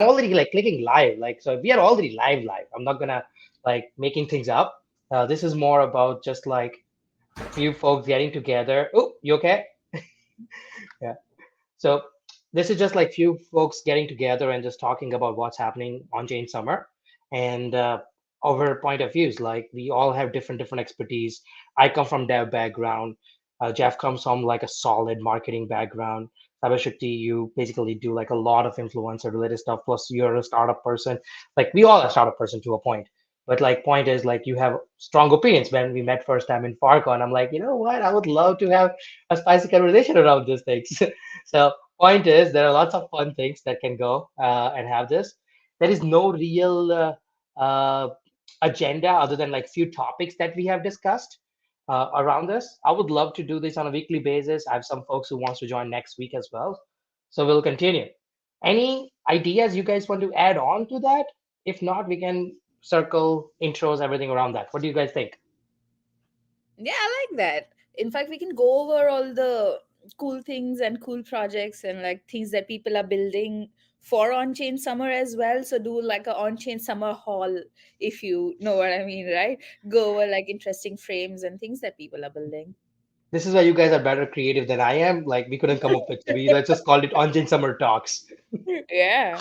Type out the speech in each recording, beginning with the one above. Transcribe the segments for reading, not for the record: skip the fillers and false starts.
already like clicking live. Like, so we are already live. I'm not gonna like making things up. This is more about just like few folks getting together. Oh, you okay? Yeah. So this is just like few folks getting together and just talking about what's happening on Chain Summer, and our point of views. Like we all have different expertise. I come from dev background. Jeff comes from like a solid marketing background. Sabashakti, you basically do like a lot of influencer related stuff. Plus, you're a startup person. Like we all are startup person to a point. But like point is like you have strong opinions. When we met first time in Farcon, I'm like, you know what? I would love to have a spicy conversation around these things. So point is there are lots of fun things that can go and have this. There is no real agenda other than like few topics that we have discussed around this. I would love to do this on a weekly basis. I have some folks who wants to join next week as well. So we'll continue. Any ideas you guys want to add on to that? If not, we can circle intros, everything around that. What do you guys think? Yeah, I like that. In fact, we can go over all the cool things and cool projects and like things that people are building for on-chain summer as well. So do like a on-chain summer hall, if you know what I mean, right? Go over like interesting frames and things that people are building. This is why you guys are better creative than I am. Like we couldn't come up with. We let's just call it Onjin Summer Talks. Yeah.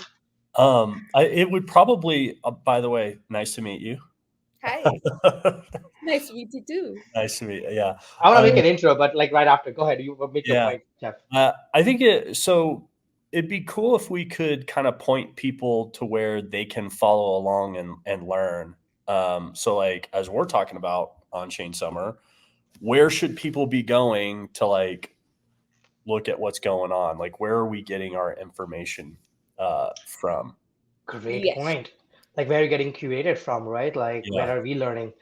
It would probably, by the way, nice to meet you. Hi. Nice to meet you too. Nice to meet you. Yeah. I want to make Uh, an intro, but like right after. Go ahead. You make your yeah. point, Jeff. I think it'd be cool if we could kind of point people to where they can follow along and learn. So like as we're talking about on Chain Summer, where should people be going to like look at what's going on? Like where are we getting our information from? Great Yes. point. Like where are you getting curated from, right? Like where Yeah. are we learning?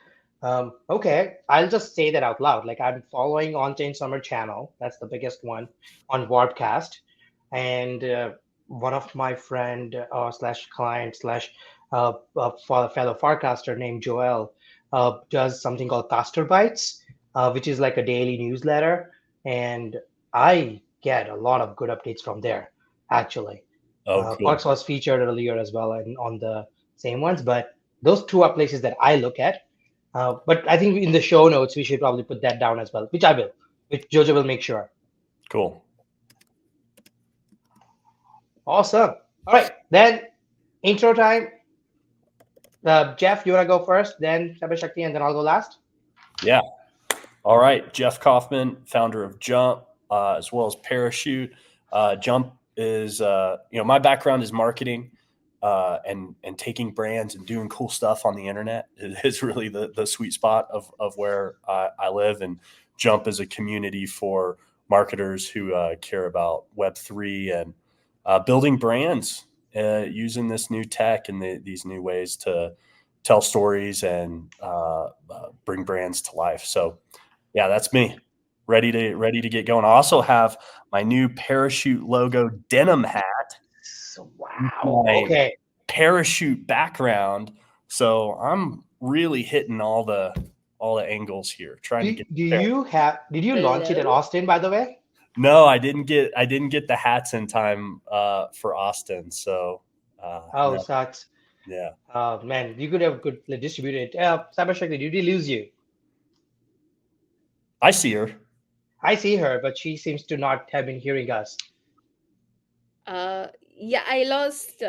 Okay, I'll just say that out loud. Like I'm following On-Chain Summer channel. That's the biggest one on Wardcast. And one of my friend slash client slash fellow forecaster named Joel does something called Caster Bites, which is like a daily newsletter. And I get a lot of good updates from there, actually. Oh, cool. Perks was featured earlier as well and on the same ones, but those two are places that I look at. But I think in the show notes we should probably put that down as well, which I will, which Jojo will make sure. Cool. Awesome. All right, then intro time. Jeff, you wanna go first, then Sabashakti, and then I'll go last. Yeah. All right. Jeff Kaufman, founder of Jump, as well as Parachute. Jump is, my background is marketing and taking brands and doing cool stuff on the internet is really the sweet spot of where I live. And Jump is a community for marketers who care about Web3 and building brands using this new tech and these new ways to tell stories and bring brands to life. So, yeah, that's me. Ready to get going. I also have my new Parachute logo denim hat, So, with wow. my Okay. parachute background. So I'm really hitting all the angles here, trying to Do, get do there. you have? Did you launch it at Hello. Austin, by the way? No, I didn't get the hats in time for Austin. So Oh, no, sucks. yeah. Oh man, you could have good distributed. Sabashakti, did we lose you? I see her. I see her, but she seems to not have been hearing us. Yeah, I lost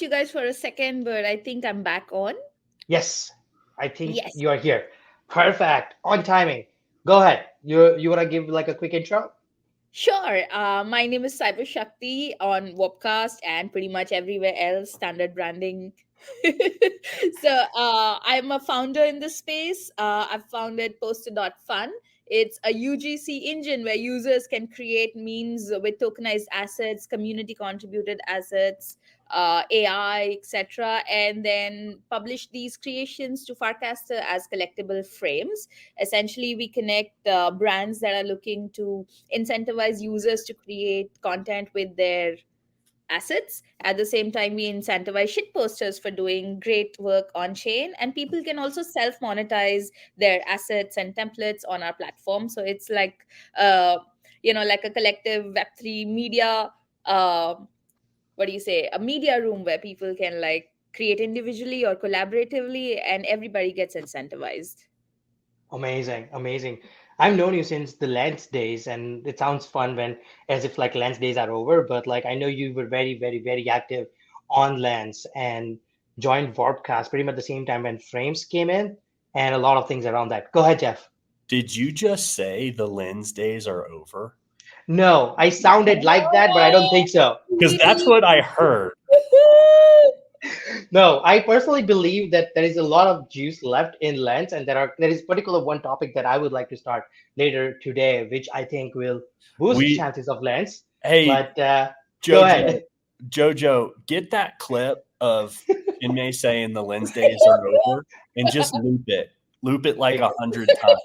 you guys for a second, but I think I'm back on. Yes, I think Yes. you are here. Perfect. On timing. Go ahead. You wanna give like a quick intro? Sure. My name is Cyber Shakti on Webcast and pretty much everywhere else, standard branding. So I'm a founder in this space. I've founded Poster.fun. It's a UGC engine where users can create memes with tokenized assets, community contributed assets, AI, etc., and then publish these creations to Farcaster as collectible frames. Essentially, we connect brands that are looking to incentivize users to create content with their assets. At the same time, we incentivize shit posters for doing great work on chain, and people can also self monetize their assets and templates on our platform. So it's like, like a collective Web3 media. Uh, what do you say, a media room where people can like create individually or collaboratively, and everybody gets incentivized. Amazing, amazing. I've known you since the Lens days, and it sounds fun when as if like Lens days are over, but like I know you were very, very, very active on Lens and joined Warpcast pretty much the same time when Frames came in and a lot of things around that. Go ahead, Jeff. Did you just say the lens days are over? No, I sounded like that, but I don't think so. Because that's what I heard. No, I personally believe that there is a lot of juice left in Lens, and there is particular one topic that I would like to start later today, which I think will boost We chances of Lens. Hey, But go Jojo, ahead. Jojo, get that clip of Chinmay saying the lens days are over and just loop it like My 100 times.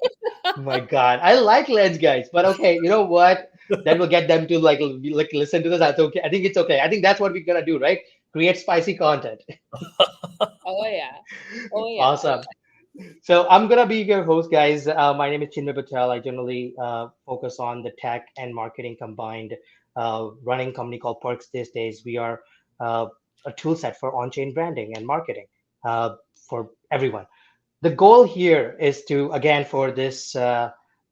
my God, I like Lens guys, but okay, you know what? That will get them to like listen to this. That's okay. I think it's okay. I think that's what we're gonna do, right? Create spicy content. Oh yeah. Oh yeah. Awesome. So I'm gonna be your host, guys. My name is Chinmay Patel. I generally focus on the tech and marketing combined. Running a company called Percs these days. We are uh, a tool set for on-chain branding and marketing for everyone. The goal here is to, again, for this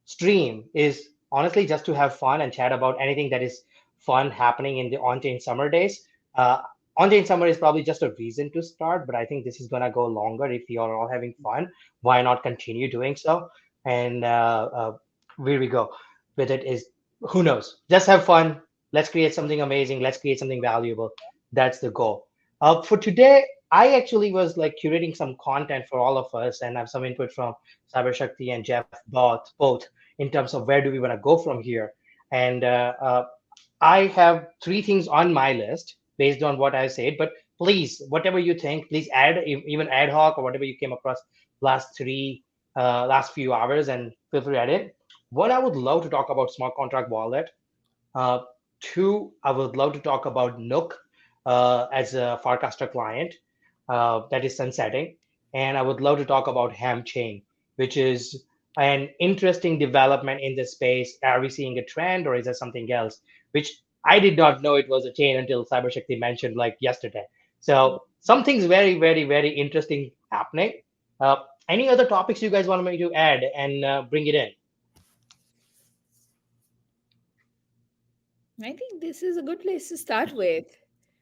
stream, is honestly just to have fun and chat about anything that is fun happening in the on-chain summer days. On-chain summer is probably just a reason to start, but I think this is gonna go longer. If you are all having fun, why not continue doing so? And where we go with it is, who knows? Just have fun. Let's create something amazing. Let's create something valuable. That's the goal. For today, I actually was like curating some content for all of us and have some input from Cyber Shakti and Jeff both in terms of where do we want to go from here. And I have three things on my list based on what I said. But please, whatever you think, please add even ad hoc or whatever you came across last few hours, and feel free to add it. One, I would love to talk about smart contract wallet. Uh, Two, I would love to talk about Nook as a Farcaster client that is sunsetting. And I would love to talk about Ham Chain, which is an interesting development in this space. Are we seeing a trend or is there something else? Which I did not know it was a chain until Cybershakti mentioned like yesterday. So something's very, very, very interesting happening. Uh, any other topics you guys want me to add and bring it in? I think this is a good place to start with.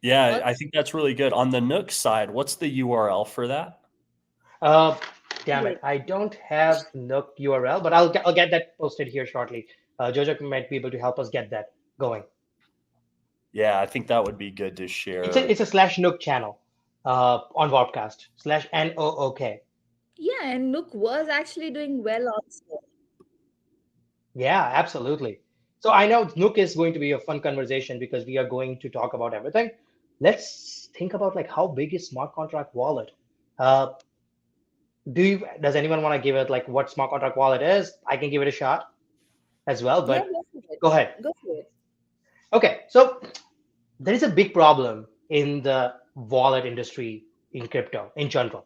Yeah, All I think that's really good. On the Nook side, what's the URL for that? Uh, Damn it, I don't have Nook URL, but I'll get that posted here shortly. Jojo might be able to help us get that going. Yeah, I think that would be good to It's share. a slash Nook channel on Warpcast slash NOOK. yeah, and Nook was actually doing well also. Yeah, absolutely. So I know Nook is going to be a fun conversation because we are going to talk about everything. Let's think about like how big is smart contract wallet? Uh, does anyone want to give it like what smart contract wallet is? I can give it a shot as well, Yeah, but go for it. go ahead. Go for it. Okay, so there is a big problem in the wallet industry in crypto in general.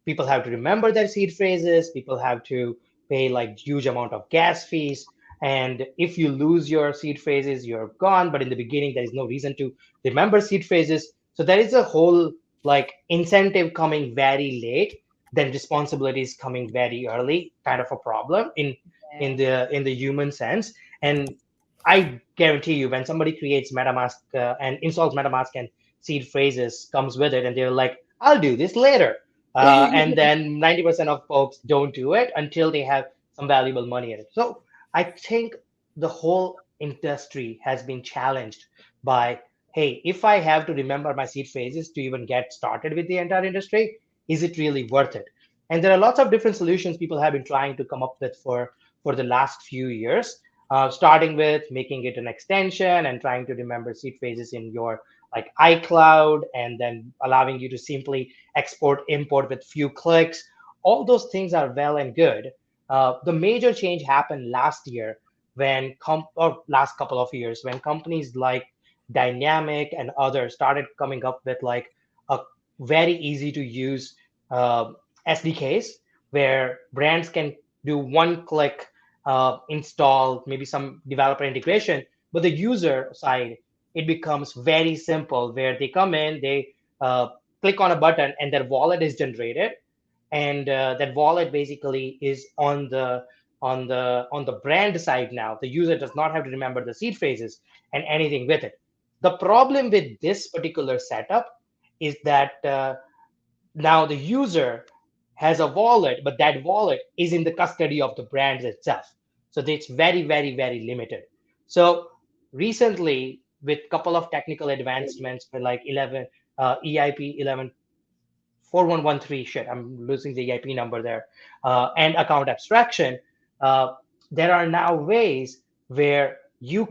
People have to remember their seed phrases. People have to pay like huge amount of gas fees. And if you lose your seed phrases, you're gone. But in the beginning, there is no reason to remember seed phrases. So there is a whole like incentive coming very late, then responsibilities coming very early, kind of a problem Yeah. in the human sense. And I guarantee you, when somebody creates MetaMask and installs MetaMask and seed phrases comes with it, and they're like, "I'll do this later," and then 90% of folks don't do it until they have some valuable money in it. So I think the whole industry has been challenged by, hey, if I have to remember my seed phrases to even get started with the entire industry, is it really worth it? And there are lots of different solutions people have been trying to come up with for the last few years, starting with making it an extension and trying to remember seed phrases in your like iCloud, and then allowing you to simply export import with few clicks. All those things are well and good. The major change happened last year or last couple of years when companies like Dynamic and others started coming up with like a very easy to use SDKs where brands can do one click install, maybe some developer integration, but the user side it becomes very simple where they come in, they click on a button, and their wallet is generated, and that wallet basically is on the brand side now. The user does not have to remember the seed phrases and anything with it. The problem with this particular setup is that now the user has a wallet, but that wallet is in the custody of the brand itself. So it's very, very, very limited. So recently, with a couple of technical advancements for like 11 EIP 11 4113, shit, I'm losing the EIP number there, and account abstraction, uh, there are now ways where you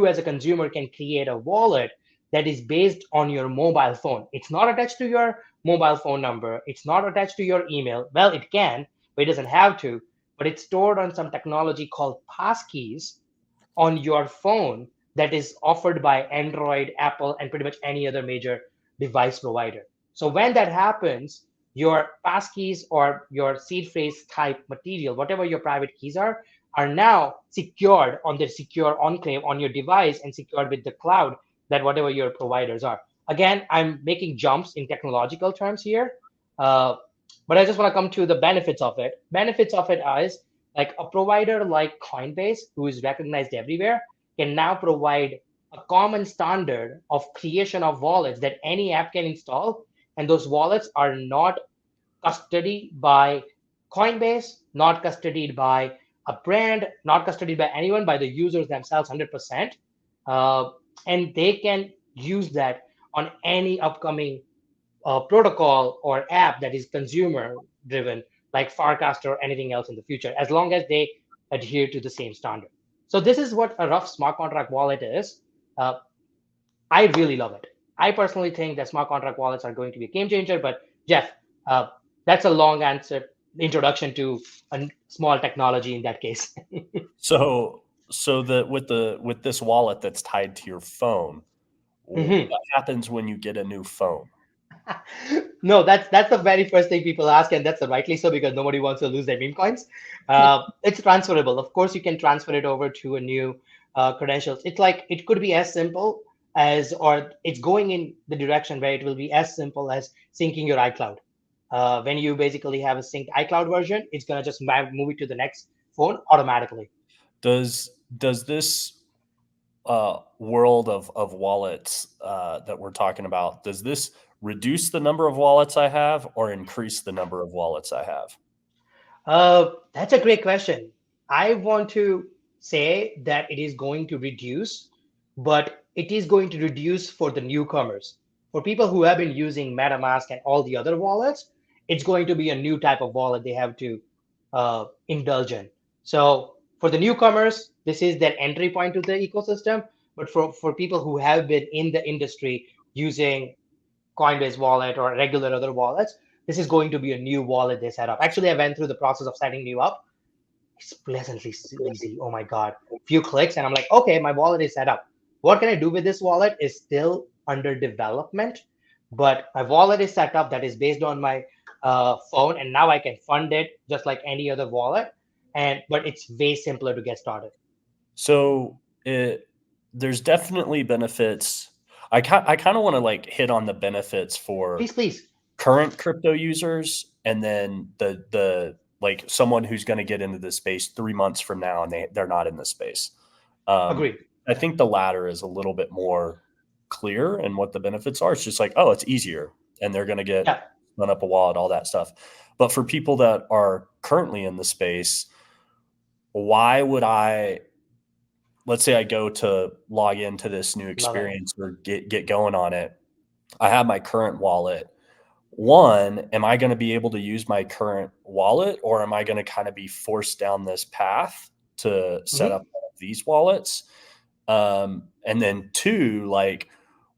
as a consumer can create a wallet that is based on your mobile phone. It's not attached to your mobile phone number. It's not attached to your email. Well, it can, but it doesn't have to. But it's stored on some technology called passkeys on your phone that is offered by Android, Apple, and pretty much any other major device provider. So when that happens, your passkeys or your seed phrase type material, whatever your private keys are now secured on the secure enclave on your device and secured with the cloud that whatever your providers are. Again, I'm making jumps in technological terms here, uh, but I just want to come to the benefits of it. Benefits of it is like a provider like Coinbase, who is recognized everywhere, can now provide a common standard of creation of wallets that any app can install. And those wallets are not custodied by Coinbase, not custodied by a brand, not custodied by anyone, by the users themselves 100%. Uh, and they can use that on any upcoming protocol or app that is consumer driven, like Farcast or anything else in the future, as long as they adhere to the same standard. So this is what a rough smart contract wallet is. Uh, I really love it. I personally think that smart contract wallets are going to be a game changer. But Jeff, uh, that's a long answer introduction to a small technology in that case. So that with this wallet that's tied to your phone, Mhm. what happens when you get a new phone? No, that's the very first thing people ask, and that's rightly so because nobody wants to lose their meme coins. It's transferable. Of course, you can transfer it over to a new credentials. It's like it could be as simple as, or it's going in the direction where it will be as simple as syncing your iCloud. When you basically have a synced iCloud version, it's gonna just move it to the next phone automatically. Does this world of wallets that we're talking about, does this reduce the number of wallets I have or increase the number of wallets I have? That's a great question. I want to say that it is going to reduce, but it is going to reduce for the newcomers. For people who have been using MetaMask and all the other wallets, it's going to be a new type of wallet they have to indulge in. So for the newcomers, this is their entry point to the ecosystem. But for people who have been in the industry using Coinbase wallet or regular other wallets, this is going to be a new wallet they set up. Actually, I went through the process of setting you up. It's pleasantly easy. Oh my God. Few clicks, and I'm like, okay, my wallet is set up. What can I do with this wallet is still under development, but my wallet is set up that is based on my phone, and now I can fund it just like any other wallet. But it's way simpler to get started. So there's definitely benefits. I kind of want to like hit on the benefits for Please, please. current crypto users and then the like someone who's going to get into this space 3 months from now and they're not in the space. Um, Agree. I think the latter is a little bit more clear and what the benefits are. It's just like, oh, it's easier and they're going to get Yeah. run up a wallet, all that stuff. But for people that are currently in the space, why would let's say I go to log into this new Love it. experience or get going on it. I have my current wallet. One, am I going to be able to use my current wallet or am I going to kind of be forced down this path to set up Mhm. one of these wallets? And then two, like,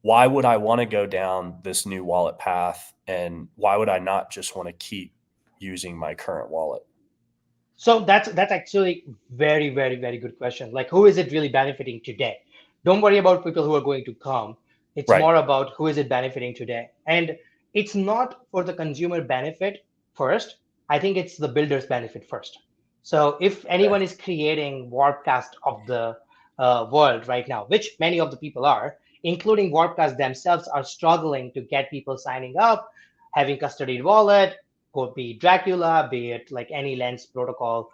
why would I want to go down this new wallet path and why would I not just want to keep using my current wallet? So that's actually very, very, very good question. Like, who is it really benefiting today? Don't worry about people who are going to come. It's Right. more about who is it benefiting today. And it's not for the consumer benefit first. I think it's the builder's benefit first. So if anyone is creating warpcast of the world right now, which many of the people are, including Warpcast themselves, are struggling to get people signing up, having custodied wallet, could be Dracula, be it like any Lens protocol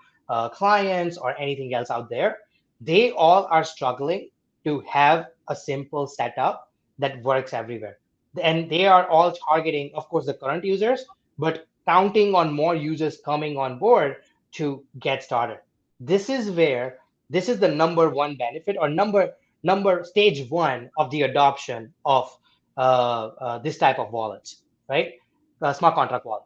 clients or anything else out there. They all are struggling to have a simple setup that works everywhere. And they are all targeting, of course, the current users, but counting on more users coming on board to get started. This is where this is the number one benefit or number stage one of the adoption of this type of wallets, right? Smart contract wallet.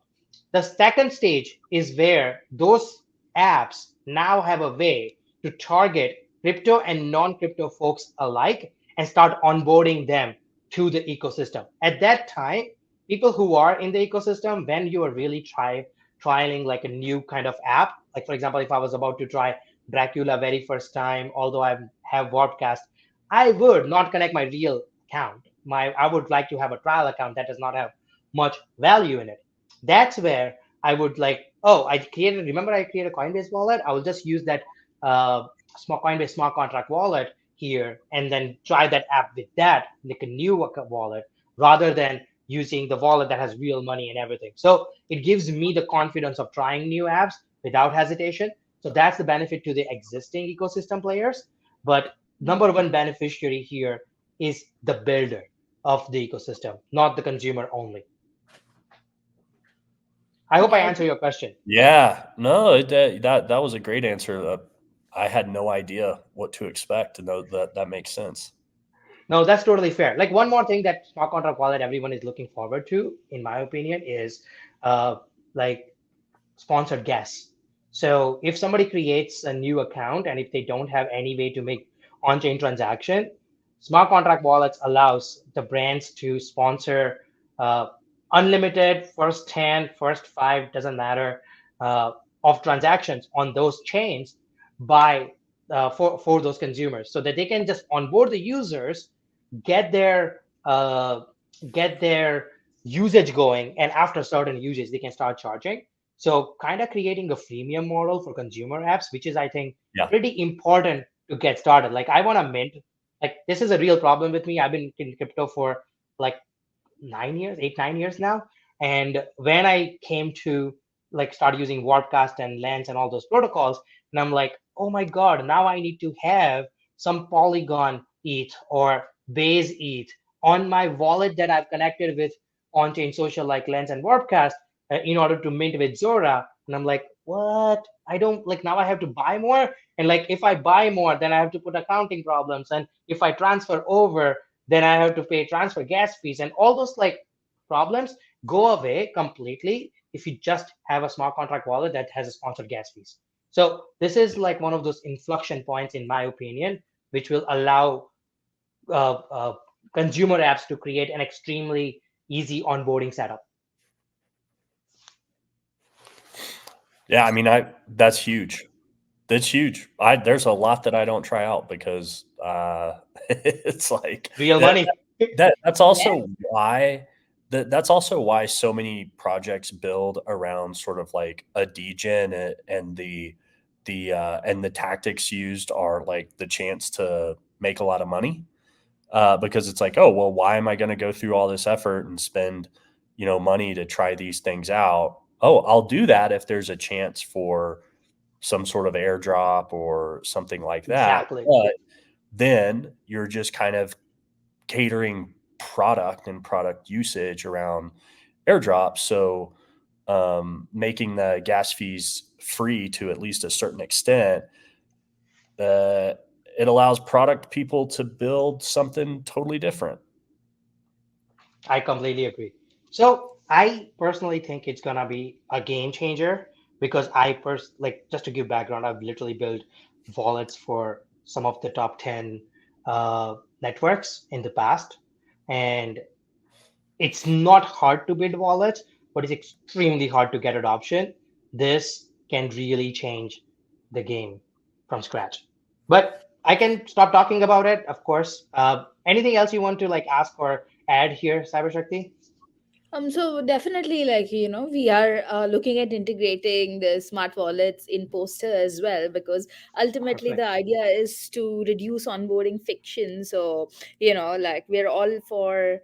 The second stage is where those apps now have a way to target crypto and non-crypto folks alike and start onboarding them to the ecosystem. At that time, people who are in the ecosystem, when you are really trialing like a new kind of app, like for example, if I was about to try Dracula very first time, although I have Warpcast, I would not connect my real account. I would like to have a trial account that does not have much value in it. That's where I would like, oh, remember I created a Coinbase wallet? I will just use that small Coinbase smart contract wallet here and then try that app with that, like a new wallet, rather than using the wallet that has real money and everything. So it gives me the confidence of trying new apps without hesitation. So that's the benefit to the existing ecosystem players. But number one beneficiary here is the builder of the ecosystem, not the consumer only. I hope I Yeah, answer your question. Yeah, no, that was a great answer. I had no idea what to expect, and that makes sense. No, that's totally fair. Like one more thing that smart contract wallet everyone is looking forward to, in my opinion, is uh, like sponsored guests. So if somebody creates a new account and if they don't have any way to make on-chain transaction, smart contract wallets allows the brands to sponsor uh, unlimited first 10, first five, doesn't matter, uh, of transactions on those chains by for those consumers so that they can just onboard the users, get their uh, get their usage going, and after certain usage they can start charging. So kind of creating a freemium model for consumer apps, which is I think Yeah. pretty important to get started. Like I want to mint, like this is a real problem with me. I've been in crypto for like 9 years, 8, 9 years now. And when I came to like start using Warpcast and Lens and all those protocols, and I'm like, oh my God, now I need to have some Polygon ETH or Base ETH on my wallet that I've connected with on-chain social like Lens and Warpcast in order to mint with Zora. And I'm like, what? I don't like now I have to buy more. And like if I buy more, then I have to put accounting problems. And if I transfer over, then I have to pay transfer gas fees and all those like problems go away completely if you just have a smart contract wallet that has a sponsored gas fees. So this is like one of those inflection points, in my opinion, which will allow uh, uh, consumer apps to create an extremely easy onboarding setup. Yeah, I mean, that's huge. That's huge. There's a lot that I don't try out because it's like Real that, money. that's also why that's also why so many projects build around sort of like a degen, and the tactics used are like the chance to make a lot of money, because it's like, oh well, why am I going to go through all this effort and spend money to try these things out? Oh, I'll do that if there's a chance for some sort of airdrop or something like that. Exactly. But then you're just kind of catering product and product usage around airdrops. So making the gas fees free to at least a certain extent, uh, it allows product people to build something totally different. I completely agree. So I personally think it's gonna be a game changer because like just to give background, I've literally built wallets for some of the top 10 networks in the past, and it's not hard to build wallets, but it's extremely hard to get adoption. This can really change the game from scratch. But I can stop talking about it, of course. Anything else you want to like ask or add here, Cyber Shakti? So definitely, like, we are looking at integrating the smart wallets in Poster as well, because ultimately the Perfect. idea is to reduce onboarding friction. So, like, we're all for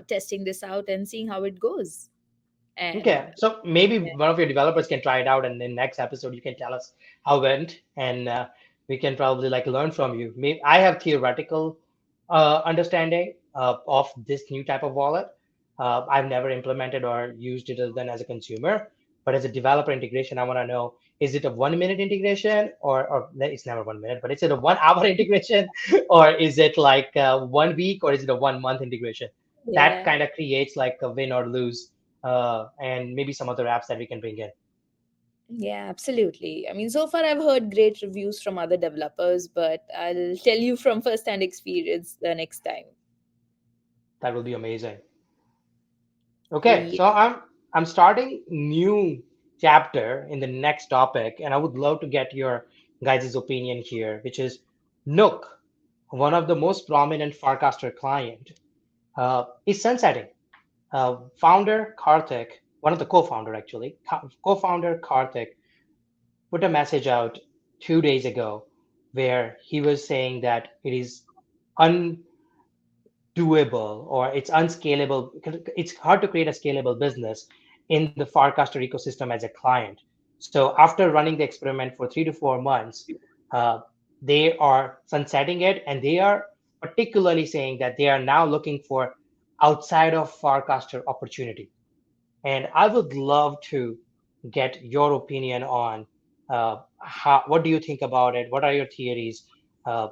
testing this out and seeing how it goes. Okay, And so maybe one of your developers can try it out, and in next episode you can tell us how it went, and we can probably like learn from you. Maybe I have theoretical understanding of this new type of wallet. I've never implemented or used it other than as a consumer, but as a developer integration, I want to know: is it a 1 minute integration, or it's never 1 minute, but is it a 1 hour integration, or is it like 1 week, or is it a 1 month integration? That yeah. kind of creates like a win or lose and maybe some other apps that we can bring in. Yeah, absolutely. I mean, so far I've heard great reviews from other developers, but I'll tell you from first-hand experience the next time. That will be amazing. Okay, Yeah. so I'm starting new chapter in the next topic, and I would love to get your guys' opinion here, which is Nook, one of the most prominent Farcaster client, is sunsetting. Founder Karthik, one of the co-founder actually, co-founder Karthik put a message out 2 days ago where he was saying that it is doable or it's unscalable. It's hard to create a scalable business in the Farcaster ecosystem as a client. So after running the experiment for 3 to 4 months, uh, they are sunsetting it, and they are particularly saying that they are now looking for outside of Farcaster opportunity. And I would love to get your opinion on what do you think about it? What are your theories? Uh,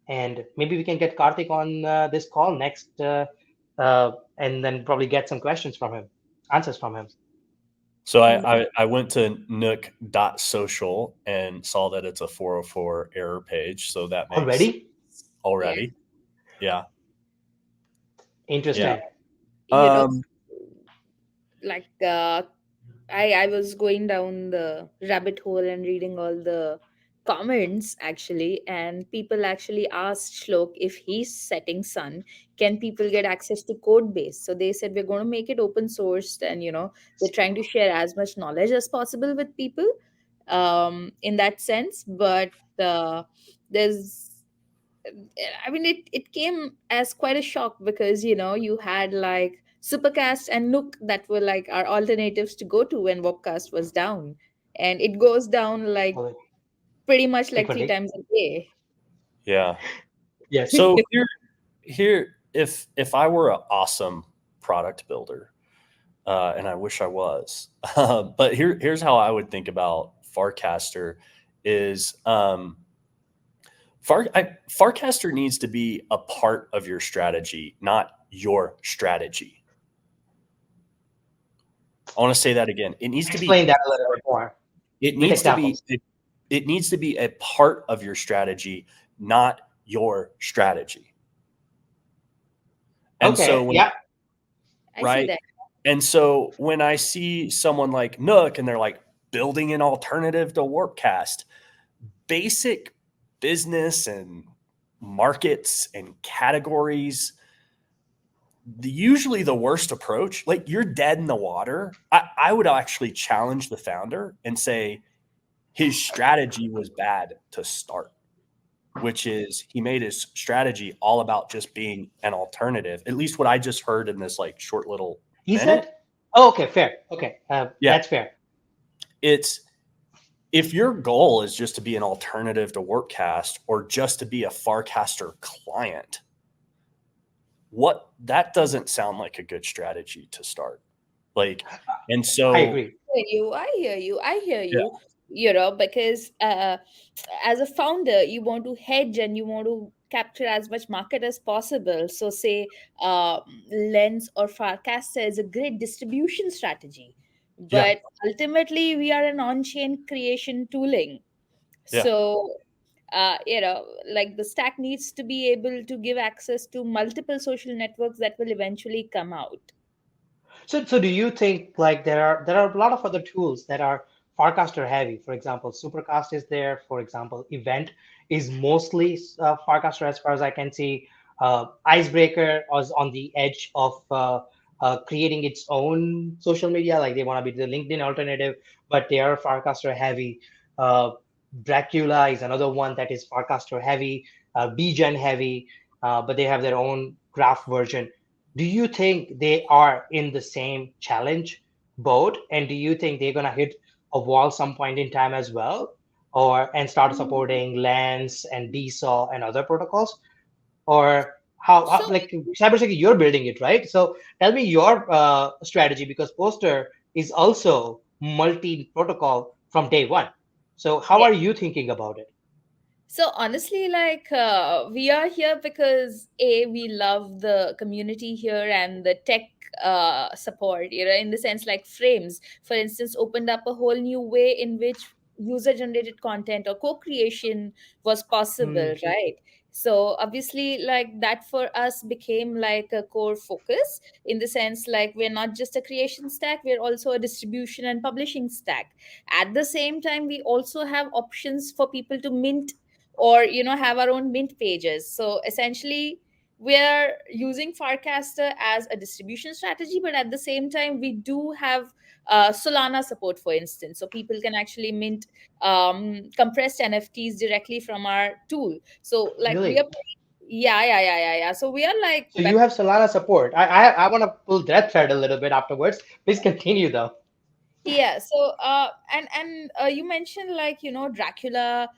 and maybe we can get Karthik on this call next, and then probably get some questions from him, answers from him. So Mm. I went to nook.social and saw that it's a 404 error page. So that makes Already? Yeah. already. Yeah. Yeah. Yeah. Interesting. You know, Um, like I was going down the rabbit hole and reading all the comments actually, and people actually asked Shlok if he's setting Sun, can people get access to code base? So they said we're going to make it open sourced, and they're trying to share as much knowledge as possible with people in that sense. But there's I mean, it came as quite a shock because you had like Supercast and Nook that were like our alternatives to go to when Webcast was down, and it goes down like Well, pretty much like three frequently. times a day. yeah. Yes. So here, if I were an awesome product builder, and I wish I was, but here's how I would think about Farcaster is Farcaster needs to be a part of your strategy, not your strategy. I want to say that again. It needs to be Explain that a little bit more it with needs to be examples. it needs to be a part of your strategy, not your strategy. And so Okay. when Yeah. I see right? that. And so when I see someone like Nook and they're like building an alternative to Warpcast, basic business and markets and categories, usually the worst approach, like you're dead in the water. I would actually challenge the founder and say his strategy was bad to start, which is he made his strategy all about just being an alternative. At least what I just heard in this like short little He minute. said, oh, okay, fair. Okay. Yeah, That's fair. it's if your goal is just to be an alternative to Workcast or just to be a Farcaster client, what that doesn't sound like a good strategy to start. Like, and I so agree. I hear yeah, you, because as a founder, you want to hedge and you want to capture as much market as possible. So, say, Lens or Farcaster is a great distribution strategy. yeah, But ultimately, we are an on chain creation tooling. yeah. So, like the stack needs to be able to give access to multiple social networks that will eventually come out. So do you think like there are a lot of other tools that are Farcaster heavy? For example, Supercast is there. For example, Event is mostly Farcaster as far as I can see. Icebreaker was on the edge of creating its own social media, like they want to be the LinkedIn alternative, but they are Farcaster heavy. Uh, Dracula is another one that is Farcaster heavy, BGen heavy, but they have their own graph version. Do you think they are in the same challenge boat, and do you think they're gonna hit a wall some point in time as well, or and start Mm. supporting Lens and DSAW and other protocols? Or how So like cybersecurity, you're building it, right? So tell me your strategy, because Poster is also multi protocol from day one. So how yeah. are you thinking about it? So honestly, like we are here because we love the community here and the tech support. In the sense like Frames, for instance, opened up a whole new way in which user generated content or co-creation was possible, Hmm, right? So obviously, like that for us became like a core focus in the sense like we're not just a creation stack, we're also a distribution and publishing stack. At the same time, we also have options for people to mint or have our own mint pages. So essentially we're using Farcaster as a distribution strategy, but at the same time we do have Solana support, for instance, so people can actually mint compressed NFTs directly from our tool. So like we are really? yeah. So we are like So you have Solana support. I want to pull that thread a little bit afterwards. Please continue though. yeah. So and you mentioned like Dracula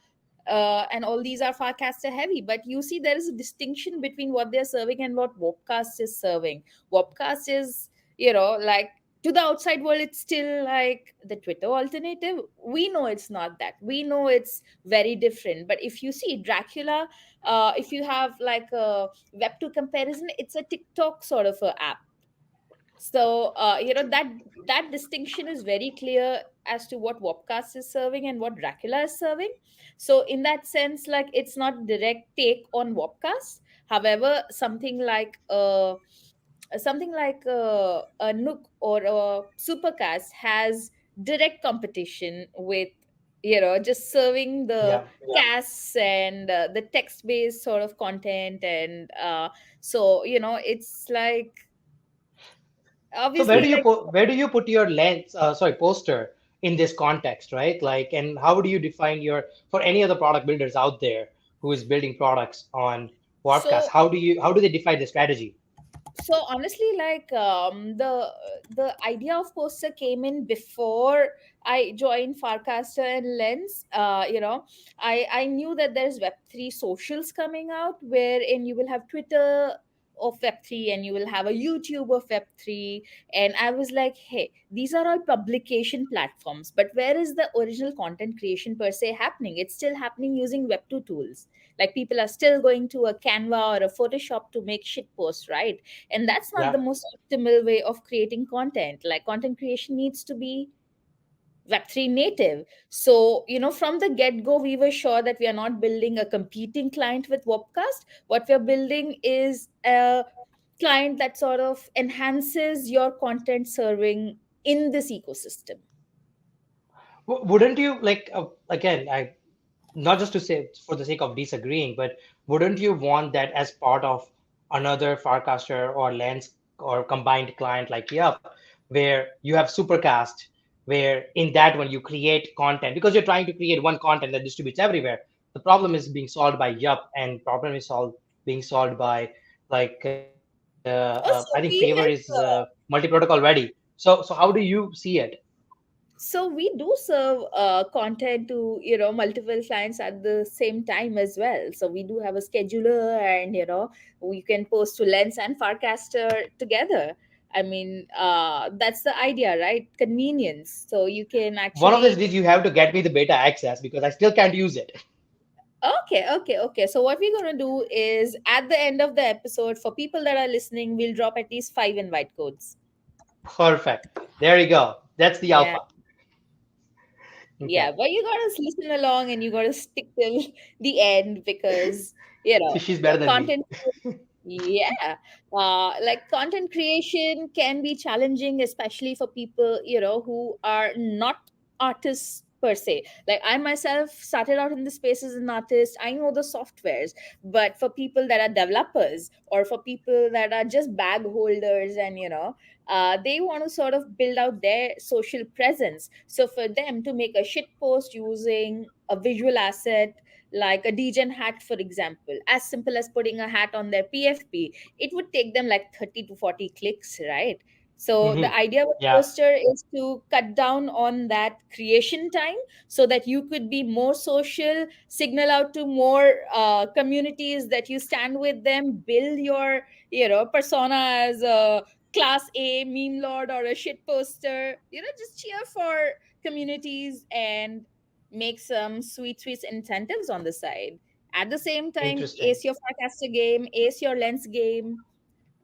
and all these are Farcaster heavy, but you see there is a distinction between what they're serving and what Wopcast is serving. Wopcast is, like to the outside world, it's still like the Twitter alternative. We know it's not that. We know it's very different. But if you see Dracula, if you have like a Web2 comparison, it's a TikTok sort of a app. So that distinction is very clear as to what Wopcast is serving and what Dracula is serving. So in that sense, like it's not direct take on Wopcast. However, something like a Nook or a Supercast has direct competition with just serving the Yeah. casts and the text based sort of content, and so it's like So obviously like where do you put your lens, sorry, Poster in this context, right? Like, and how do you define your, for any other product builders out there who is building products on Warpcast? so How do they define the strategy? so honestly like the idea of Poster came in before I joined Farcaster and Lens. I knew that there's Web3 socials coming out wherein you will have Twitter of Web3 and you will have a YouTube of Web3, and I was like, hey, these are all publication platforms, but where is the original content creation per se happening? It's still happening using Web2 tools. Like people are still going to a Canva or a Photoshop to make shit posts, right? And that's not the Yeah. most optimal way of creating content. Like content creation needs to be Web3 native. So from the get-go we were sure that we are not building a competing client with Wopcast. What we're building is a client that sort of enhances your content serving in this ecosystem. Wouldn't you like, again, I, not just to say for the sake of disagreeing, but wouldn't you want that as part of another Farcaster or Lens or combined client like Yup, where you have Supercast, where in that one you create content because you're trying to create one content that distributes everywhere. The problem is being solved by Yup, and problem is solved being solved by like I think Favor Also, is we have multi-protocol ready. So how do you see it? so we do serve content to multiple clients at the same time as well. So we do have a scheduler, and we can post to Lens and Farcaster together. I mean, that's the idea, right? Convenience. So you can One of these actually days you have to get me the beta access because I still can't use it. okay. So what we're gonna do is at the end of the episode, for people that are listening, we'll drop at least 5 invite codes. Perfect. There you go. That's the Yeah. alpha. Yeah, Okay. but you gotta listen along and you gotta stick till the end because She's better than me. content. Yeah, like content creation can be challenging, especially for people who are not artists per se. Like I myself started out in the space as an artist. I know the softwares, but for people that are developers or for people that are just bag holders and they want to sort of build out their social presence. So for them to make a shit post using a visual asset like a degen hat, for example, as simple as putting a hat on their PFP, it would take them like 30 to 40 clicks, right? So the Hmm. idea of a Yeah, poster is to cut down on that creation time so that you could be more social, signal out to more communities that you stand with them, build your persona as a class A meme lord or a shit poster, just cheer for communities and make some sweet incentives on the side. At the same time, interesting. ace your forecaster game, ace your lens game.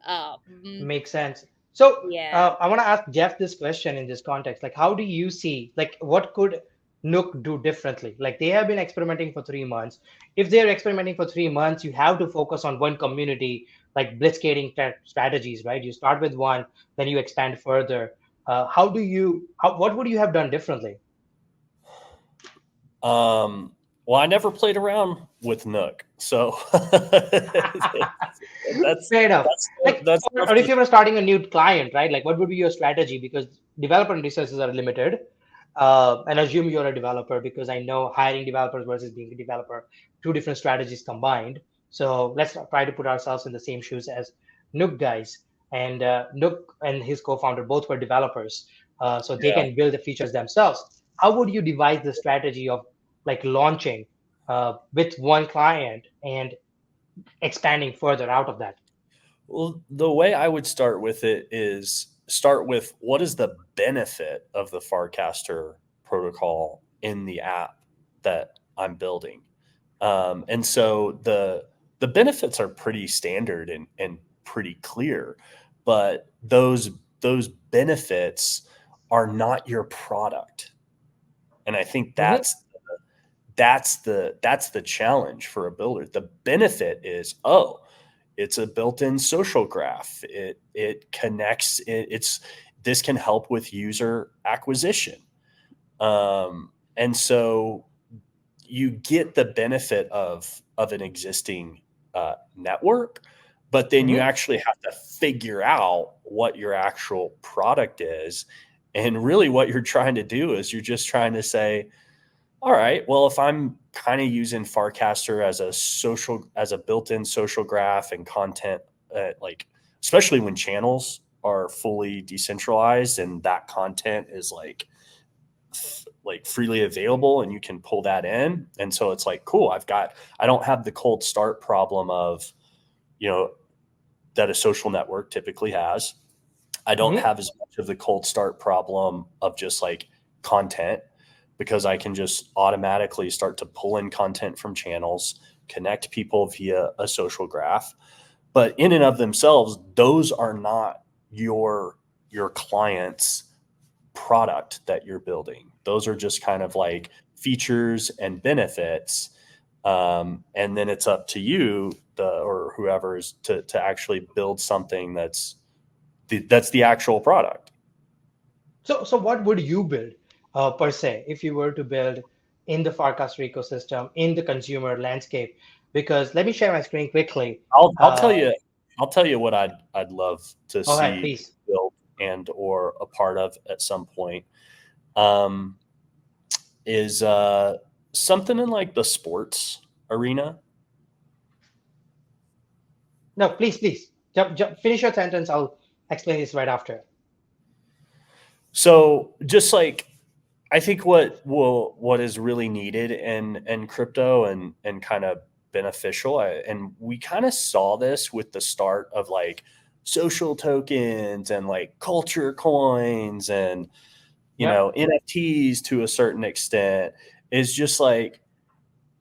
Uh, mm, Makes sense. So yeah. I want to ask Jeff this question in this context. Like, how do you see, like, what could Nook do differently? Like, they have been experimenting for 3 months. If they're experimenting for 3 months, you have to focus on one community, like blitzscaling strategies, right? You start with one, then you expand further. What would you have done differently? Well, I never played around with Nook, so that's Fair enough. Like, that's or if you were starting a new client, right? Like, what would be your strategy? Because developer resources are limited. And assume you're a developer because I know hiring developers versus being a developer, two different strategies combined. So let's try to put ourselves in the same shoes as Nook guys. And Nook and his co-founder both were developers, so they yeah. can build the features themselves. How would you devise the strategy of like launching with one client and expanding further out of that? Well, the way I would start with it is start with what is the benefit of the Farcaster protocol in the app that I'm building. And so the benefits are pretty standard and pretty clear, but those benefits are not your product. And I think Hmm. that's the challenge for a builder. The benefit is, oh, it's a built-in social graph. It connects. It's this can help with user acquisition, and so you get the benefit of an existing network, but then you Hmm. actually have to figure out what your actual product is, and really what you're trying to do is you're just trying to say, all right, well, if I'm kind of using Farcaster as a built-in social graph and content, like especially when channels are fully decentralized and that content is like freely available and you can pull that in, and so it's like cool. I don't have the cold start problem of you know that a social network typically has. I don't Hmm. have as much of the cold start problem of just like content because I can just automatically start to pull in content from channels, connect people via a social graph. But in and of themselves, those are not your client's product that you're building. Those are just kind of like features and benefits. And then it's up to you, or whoever's to actually build something that's the actual product. So what would you build per se if you were to build in the Farcaster ecosystem in the consumer landscape? Because let me share my screen quickly. I'll tell Uh, you I'll tell you what I'd love to Go ahead, see please. built and or a part of at some point. Um, is something in like the sports arena. No, please. Finish your sentence. I'll explain this right after. So just like I think what is really needed in crypto and kind of beneficial, and we kind of saw this with the start of like social tokens and like culture coins and Yep. NFTs to a certain extent, is just like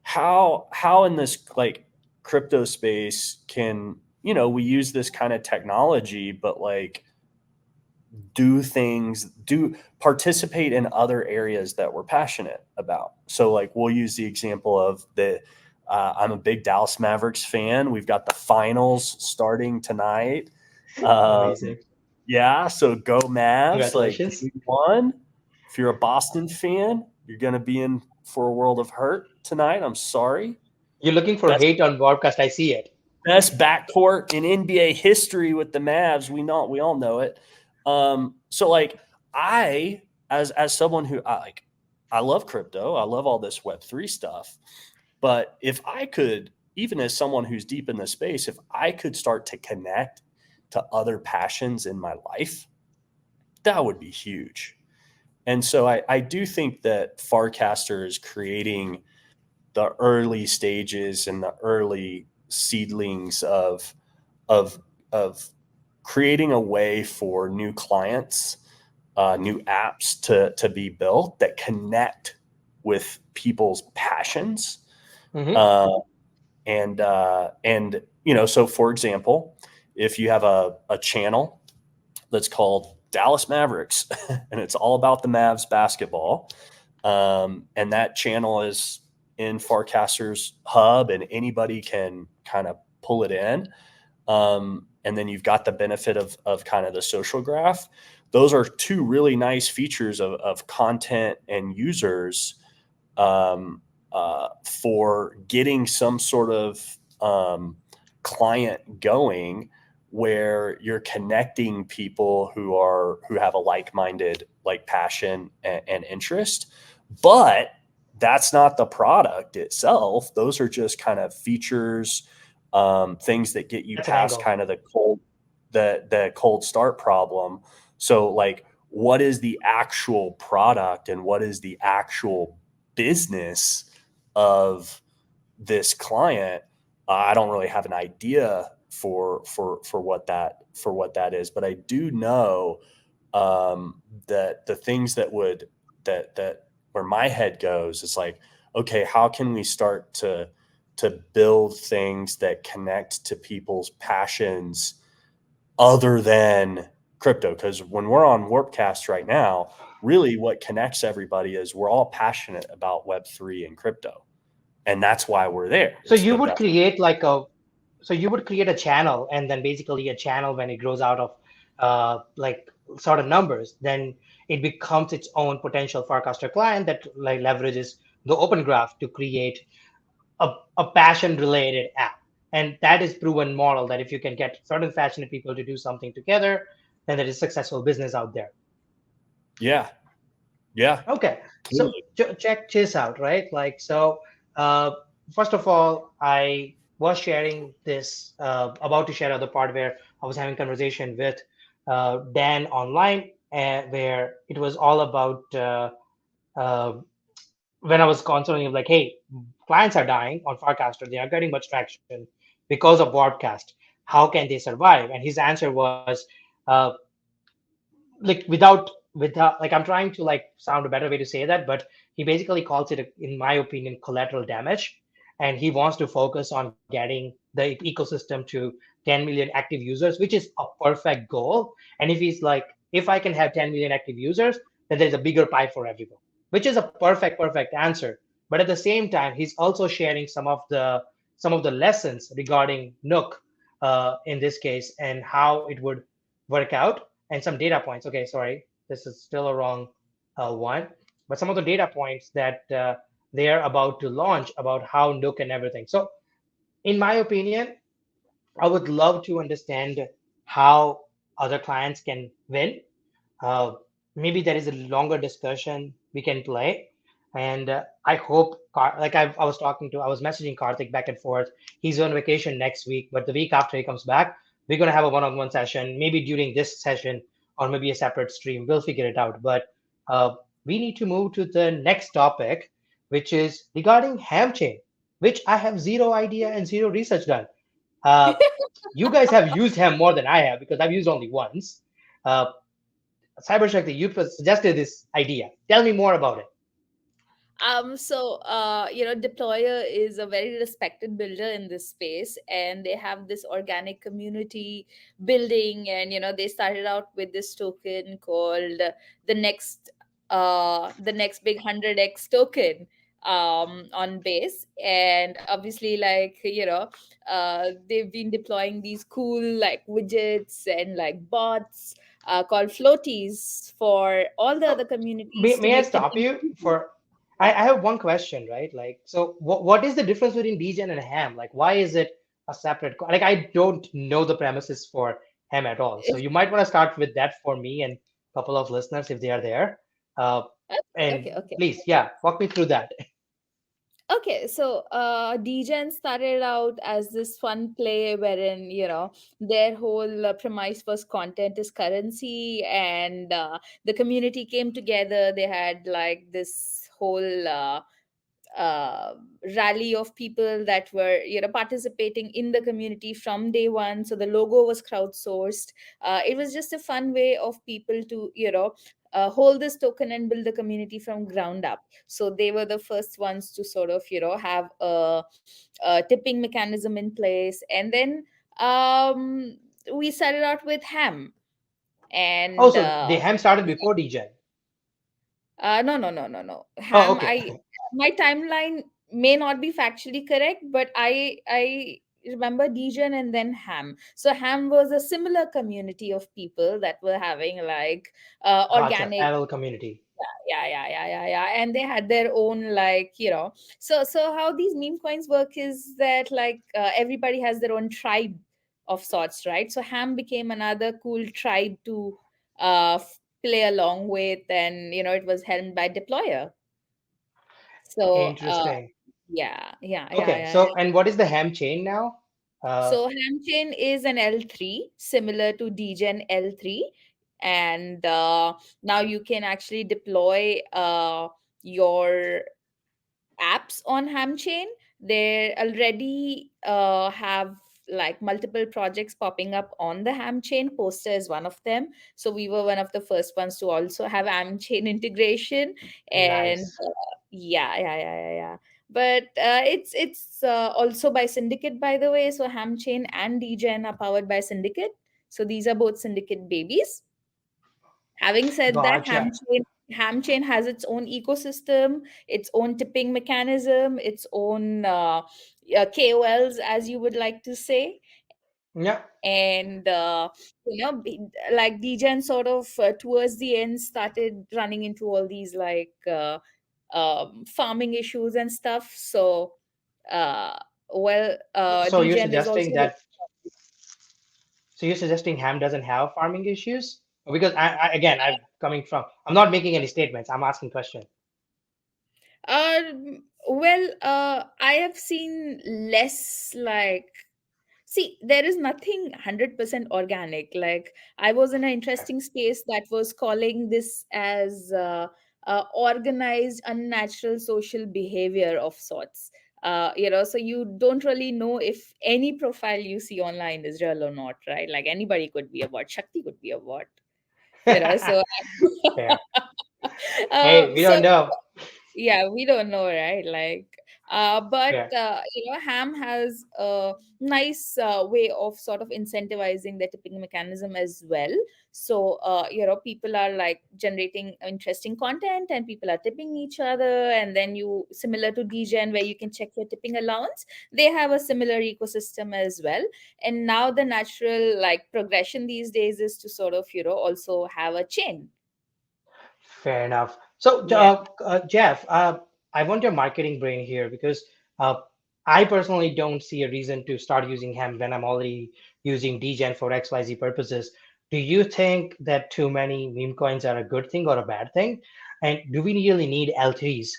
how in this like crypto space can we use this kind of technology but like do participate in other areas that we're passionate about. So like we'll use the example of I'm a big Dallas Mavericks fan. We've got the finals starting tonight. Amazing. Yeah, so go Mavs, like Congratulations. game one. If you're a Boston fan, you're going to be in for a world of hurt tonight. I'm sorry. You're looking for Best hate on broadcast. I see it. best backcourt in NBA history with the Mavs. We all know it. So like I as someone who I love crypto, I love all this Web3 stuff. But if I could, even as someone who's deep in the space, if I could start to connect to other passions in my life, that would be huge. And so I do think that Farcaster is creating the early stages and the early seedlings of of creating a way for new clients, new apps to be built that connect with people's passions. Hmm. Uh, and so for example, if you have a channel that's called Dallas Mavericks, and it's all about the Mavs basketball. And that channel is in Farcaster's hub, and anybody can kind of pull it in. And then you've got the benefit of kind of the social graph. Those are two really nice features of content and users, for getting some sort of client going, where you're connecting people who have a like-minded passion and interest. But that's not the product itself. Those are just kind of features, things that get you That's an past angle. kind of the cold start problem. So like, what is the actual product and what is the actual business of this client? I don't really have an idea for what that is, but I do know, that the things that where my head goes is like, okay, how can we start to build things that connect to people's passions other than crypto? Because when we're on Warpcast right now, really what connects everybody is we're all passionate about Web3 and crypto, and that's why we're there. So It's you the would best. create like a, so you would create a channel, and then basically a channel when it grows out of like sort of numbers, then it becomes its own potential forecaster client that like leverages the open graph to create a passion related app. And that is proven model that if you can get certain passionate people to do something together, then there is successful business out there. Yeah, yeah, Okay, so totally. check this out, right? Like, so uh, first of all, I was sharing this, about to share other part where I was having conversation with Dan online, where it was all about uh, when I was concerning like, hey, clients are dying on Farcaster, they are getting much traction because of broadcast. How can they survive? And his answer was, uh, like without like, I'm trying to like sound a better way to say that, but he basically calls it, in my opinion, collateral damage. And he wants to focus on getting the ecosystem to 10 million active users, which is a perfect goal. And if he's like, if I can have 10 million active users, then there's a bigger pie for everyone, which is a perfect answer. But at the same time, he's also sharing some of the lessons regarding Nook, in this case, and how it would work out, and some data points. Okay, sorry, this is still a wrong one, but some of the data points that they are about to launch about how Nook and everything. So, in my opinion, I would love to understand how other clients can win. uh, Maybe there is a longer discussion we can play. And I hope, like I was messaging Karthik back and forth. He's on vacation next week, but the week after he comes back, we're going to have a one-on-one session, maybe during this session, or maybe a separate stream. We'll figure it out. But uh, we need to move to the next topic, which is regarding Hamchain, which I have zero idea and zero research done. Uh, you guys have used Ham more than I have because I've used only once. Uh, Cyber Shakti, you suggested this idea. Tell me more about it. Deployer is a very respected builder in this space, and they have this organic community building. And they started out with this token called the next big 100x token on base. And obviously, like, they've been deploying these cool like widgets and like bots called floaties for all the So, other communities to may I make them stop you easy. for? I have one question, right? Like, so what is the difference between degen and ham? Like, why is it a separate? Like, I don't know the premises for ham at all. So you might want to start with that for me and a couple of listeners if they are there. Uh, Okay, and okay. please, yeah, walk me through that. Okay, so DGen started out as this fun play wherein, their whole premise was content is currency, and the community came together. They had like this whole uh, rally of people that were participating in the community from day one. So the logo was crowdsourced. It was just a fun way of people to hold this token and build the community from ground up. So they were the first ones to sort of have a tipping mechanism in place. And then we started out with ham. Oh, And so the ham started before degen. no, no, no, no, no. Oh, Ham. okay. My timeline may not be factually correct, but I remember Dijon and then Ham. So Ham was a similar community of people that were having like Gotcha. organic. Parallel community. Yeah, and they had their own like so how these meme coins work is that like everybody has their own tribe of sorts, right? So Ham became another cool tribe to play along with, and it was helmed by deployer. So Interesting. Okay, yeah. so and what is the ham chain now? Uh, So Hamchain is an L3 similar to Dgen L3, and now you can actually deploy your apps on Hamchain. They already have like multiple projects popping up on the Hamchain. Poster is one of them. So we were one of the first ones to also have Hamchain integration, and nice. yeah. But it's also by Syndicate, by the way. So Hamchain and Dgen are powered by Syndicate. So these are both Syndicate babies. Having said that, Gotcha. Hamchain has its own ecosystem, its own tipping mechanism, its own KOLs, as you would like to say. Yeah. And like Degen sort of towards the end started running into all these like farming issues and stuff. So uh, So you're Degen is suggesting also. that ham doesn't have farming issues? Because again, I'm not making any statements. I'm asking questions. I have seen less like. See, there is nothing 100% organic. Like, I was in an interesting space that was calling this as organized, unnatural social behavior of sorts. So you don't really know if any profile you see online is real or not, right? Like, anybody could be a bot. Shakti could be a bot, so. Fair. Hey, we So don't know. yeah, we don't know, right? Like but Fair. Ham has a nice way of sort of incentivizing the tipping mechanism as well. So people are like generating interesting content and people are tipping each other, and then you, similar to Dgen where you can check your tipping allowance, they have a similar ecosystem as well. And now the natural like progression these days is to sort of also have a chain. Fair enough. So, Yeah. Jeff, I want your marketing brain here because uh, I personally don't see a reason to start using ham when I'm already using degen for XYZ purposes. Do you think that too many meme coins are a good thing or a bad thing? And do we really need L3s,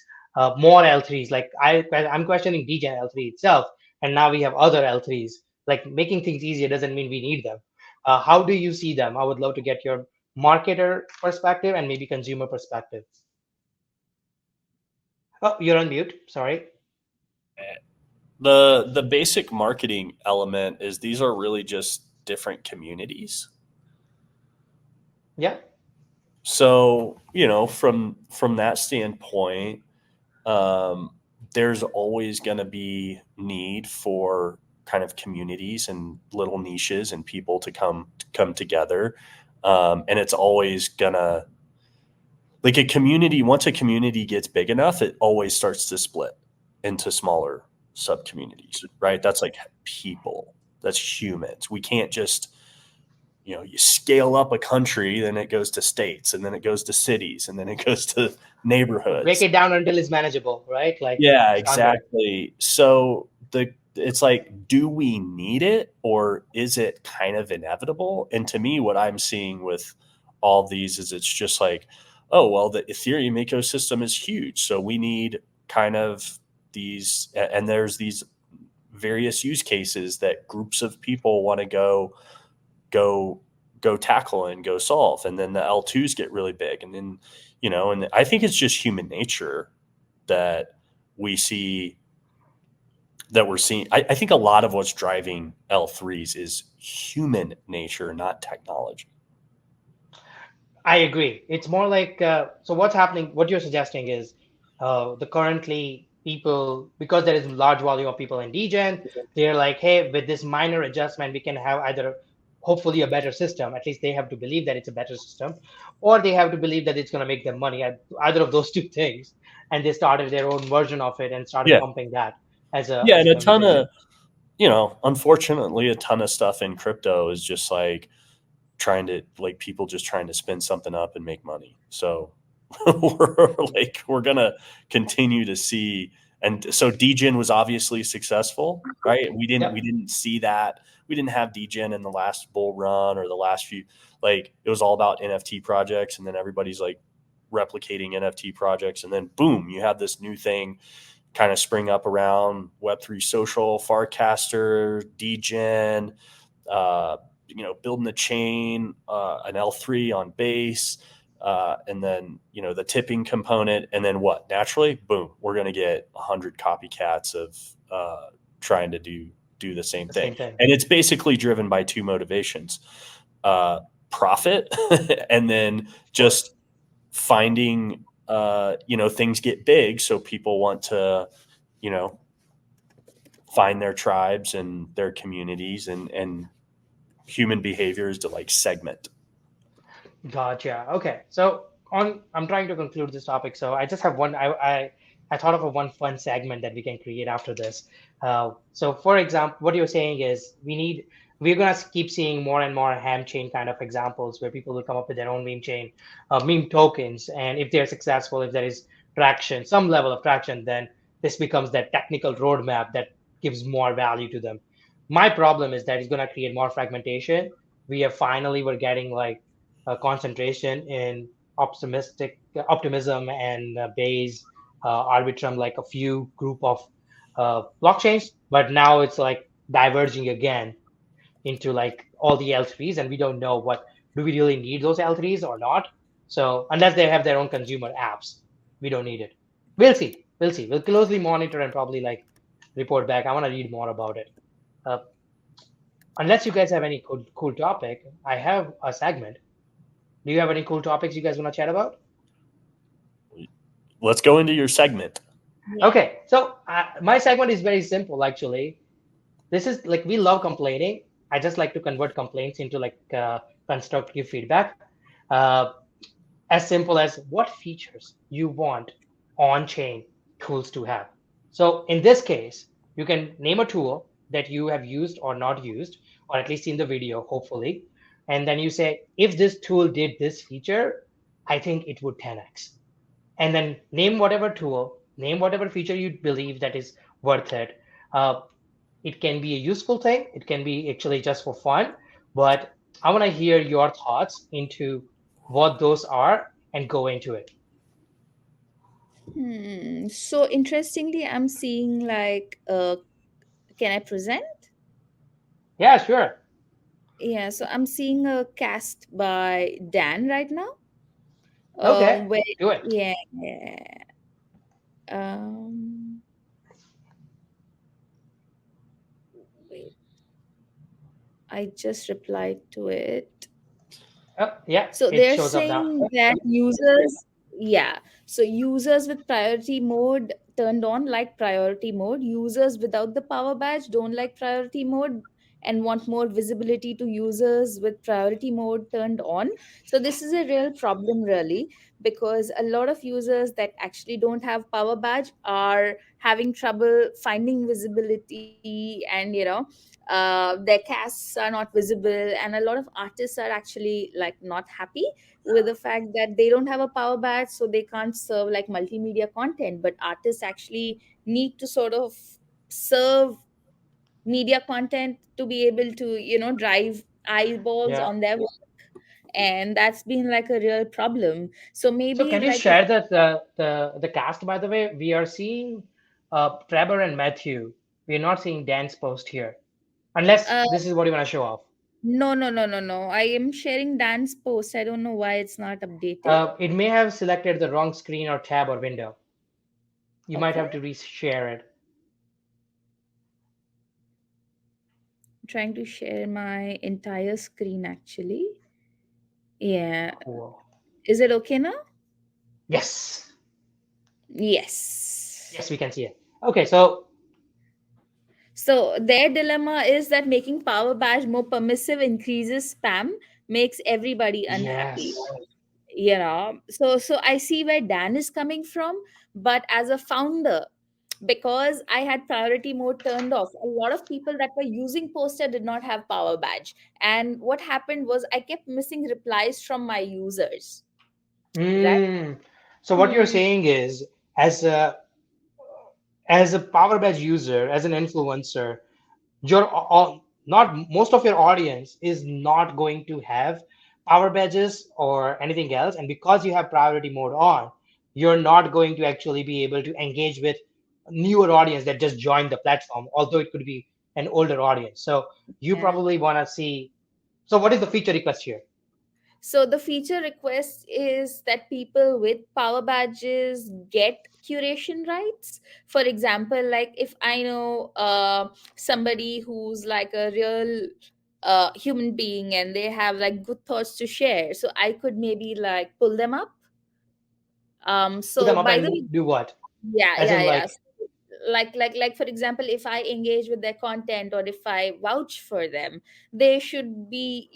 more L3s? Like I'm questioning degen L3 itself, and now we have other L3s. Like making things easier doesn't mean we need them. How do you see them? I would love to get your marketer perspective and maybe consumer perspective. Oh, you're on mute. Sorry. The basic marketing element is these are really just different communities. Yeah. So from that standpoint, um, there's always going to be need for kind of communities and little niches and people to come together, and it's always gonna, like, a community. Once a community gets big enough, it always starts to split into smaller sub communities, right? That's like people, that's humans. We can't just you scale up a country, then it goes to states, and then it goes to cities, and then it goes to Break neighborhoods. it down until it's manageable, right? Like Yeah, standard. exactly. So it's like, do we need it, or is it kind of inevitable? And to me, what I'm seeing with all these is it's just like, oh, well, the Ethereum ecosystem is huge, so we need kind of these, and there's these various use cases that groups of people want to go go tackle and go solve, and then the L2s get really big, and then and I think it's just human nature that we see that we're seeing. I think a lot of what's driving L3s is human nature, not technology. I agree. It's more like so. What's happening? What you're suggesting is the currently people, because there is a large volume of people in DGen, they're like, hey, with this minor adjustment, we can have either hopefully a better system. At least they have to believe that it's a better system, or they have to believe that it's going to make them money. Either of those two things, and they started their own version of it and started Yeah, pumping that as a yeah, as and a a ton communication. of unfortunately, a ton of stuff in crypto is just like trying to like people just trying to spin something up and make money. So we're gonna continue to see, and so degen was obviously successful, right? We Yep. didn't see that. We didn't have degen in the last bull run or the last few. Like, it was all about NFT projects, and then everybody's like replicating NFT projects, and then boom, you have this new thing kind of spring up around Web3 social, Farcaster, degen, uh, building the chain, an L3 on base, and then the tipping component, and then what? Naturally, boom, we're going to get 100 copycats of trying to do the same The thing, same thing. and it's basically driven by two motivations: uh, profit, and then Of just course. finding things get big, so people want to you know find their tribes and their communities, and human behavior is to like segment. Gotcha. Okay. So I'm trying to conclude this topic. So I just have one. I thought of a one fun segment that we can create after this. So for example, what you're saying is we're gonna keep seeing more and more ham chain kind of examples where people will come up with their own meme chain, meme tokens, and if they're successful, if there is traction, some level of traction, then this becomes that technical roadmap that gives more value to them. My problem is that it's gonna create more fragmentation. We're getting like concentration in optimism and base arbitrum, like a few group of blockchains, but now it's like diverging again into like all the L3s, and we don't know what do we really need those L3s or not. So unless they have their own consumer apps, we don't need it. We'll see. We'll see. We'll closely monitor and probably like report back. I want to read more about it. Uh, unless you guys have any cool topic, I have a segment. Do you have any cool topics you guys want to chat about? Let's go into your segment. Yeah. Okay, so my segment is very simple actually. This is like we love complaining. I just like to convert complaints into like constructive feedback. Uh, as simple as what features you want on-chain tools to have. So in this case, you can name a tool that you have used or not used, or at least in the video, hopefully. And then you say, if this tool did this feature, I think it would 10x. And then name whatever tool, name whatever feature you believe that is worth it. Uh, it can be a useful thing. It can be actually just for fun, but I want to hear your thoughts into what those are and go into it. So interestingly, I'm seeing like, can I present? Yeah, sure. Yeah, so I'm seeing a cast by Dan right now. Okay, Where, do it. yeah, yeah. Um, Wait, I just replied to it. Oh, yeah, So it they're shows up now. saying that users, yeah, so users with priority mode turned on like priority mode, users without the power badge don't like priority mode, and want more visibility to users with priority mode turned on. So this is a real problem, really, because a lot of users that actually don't have power badge are having trouble finding visibility, and their casts are not visible, and a lot of artists are actually like not happy with the fact that they don't have a power badge, so they can't serve like multimedia content. But artists actually need to sort of serve media content to be able to drive eyeballs Yeah. on their work, and that's been like a real problem. So So maybe can you like if share the cast, by the way? We are seeing Trevor and Matthew. We are not seeing Dan's post here, unless uh this is what you want to show off. no, I am sharing Dan's post. I don't know why it's not updating. It may have selected the wrong screen or tab or window. You might Okay, have to reshare it. trying to share my entire screen actually. Yeah, Cool. is it okay now? Yes. Yes. Yes, we can see it. Okay, so So their dilemma is that making Power Badge more permissive increases spam, makes everybody unhappy. yes. So I see where Dan is coming from, but as a founder, because I had priority mode turned off, a lot of people that were using Poster did not have Power Badge. And what happened was I kept missing replies from my users, right? Mm. So what you're Hmm. saying is, as a Power Badge user, as an influencer, not most of your audience is not going to have power badges or anything else, and because you have priority mode on, you're not going to actually be able to engage with newer audience that just joined the platform, although it could be an older audience. So you Yeah. probably want to see. So what is the feature request here? So the feature request is that people with power badges get curation rights. For example, like if I know somebody who's like a real human being and they have like good thoughts to share, so I could maybe like pull them up. Pull So them up by the way, and do what? yeah, As in, yeah. like, So, like for example, if I engage with their content or if I vouch for them, they should be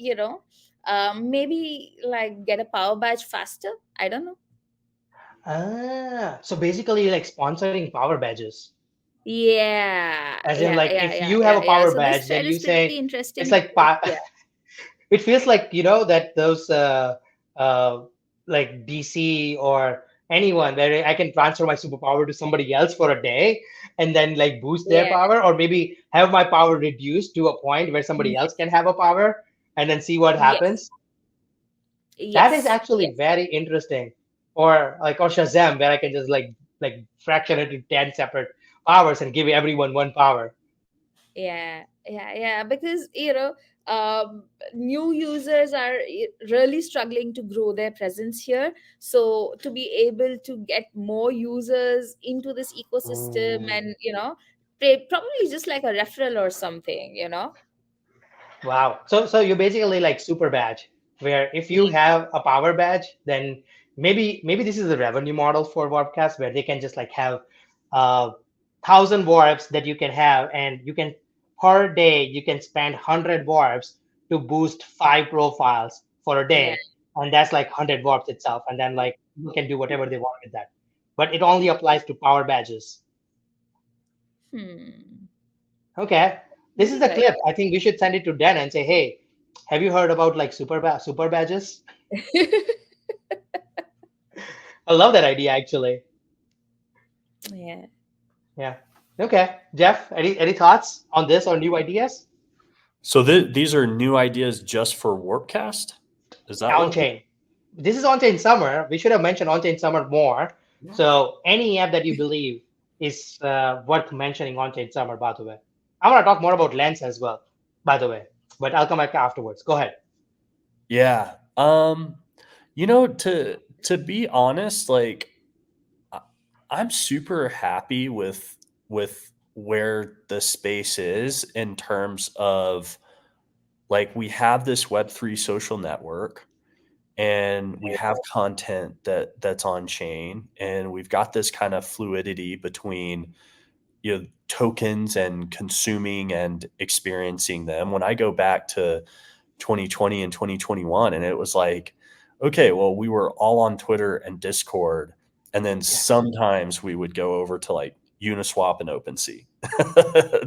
maybe like get a power badge faster. I don't know. so basically like sponsoring power badges. Yeah, As in, yeah, like, yeah, if yeah, you have yeah, a yeah. power So this badge, then thread you is pretty say it's interesting. like Yeah, it feels like, that those uh like DC or anyone where I can transfer my superpower to somebody else for a day and then like boost their yeah, power, or maybe have my power reduced to a point where somebody else yes, can have a power and then see what yes, happens. That is yes, actually yes. very interesting. Or Shazam, where I can just like fraction it into 10 separate powers and give everyone one power. Yeah, because new users are really struggling to grow their presence here. So to be able to get more users into this ecosystem, Ooh. and probably just like a referral or something. Wow. So you're basically like super badge, where if you Ye- have a power badge, then maybe this is the revenue model for Warpcast, where they can just like have 1,000 warps that you can have, and you can per day you can spend 100 warps to boost 5 profiles for a yeah. day, and that's like 100 warps itself, and then like you can do whatever they want with that. But it only applies to power badges. Hmm. Okay. This is All the right. clip. I think we should send it to Dan and say, hey, have you heard about like super badges? I love that idea actually. Yeah. Yeah. Okay. Jeff, any thoughts on this or new ideas? So these are new ideas just for Warpcast. Is that On what? chain. This is on chain summer. We should have mentioned on chain summer more. So any app that you believe is worth mentioning on chain summer, by the way. I want to talk more about Lens as well, by the way, but I'll come back afterwards. Go ahead. Yeah. To be honest, like I- I'm super happy with where the space is in terms of like we have this Web3 social network and we have content that's on chain and we've got this kind of fluidity between tokens and consuming and experiencing them. When I go back to 2020 and 2021, and it was like, okay, well, we were all on Twitter and Discord, and then Yes. sometimes we would go over to like Uniswap and OpenSea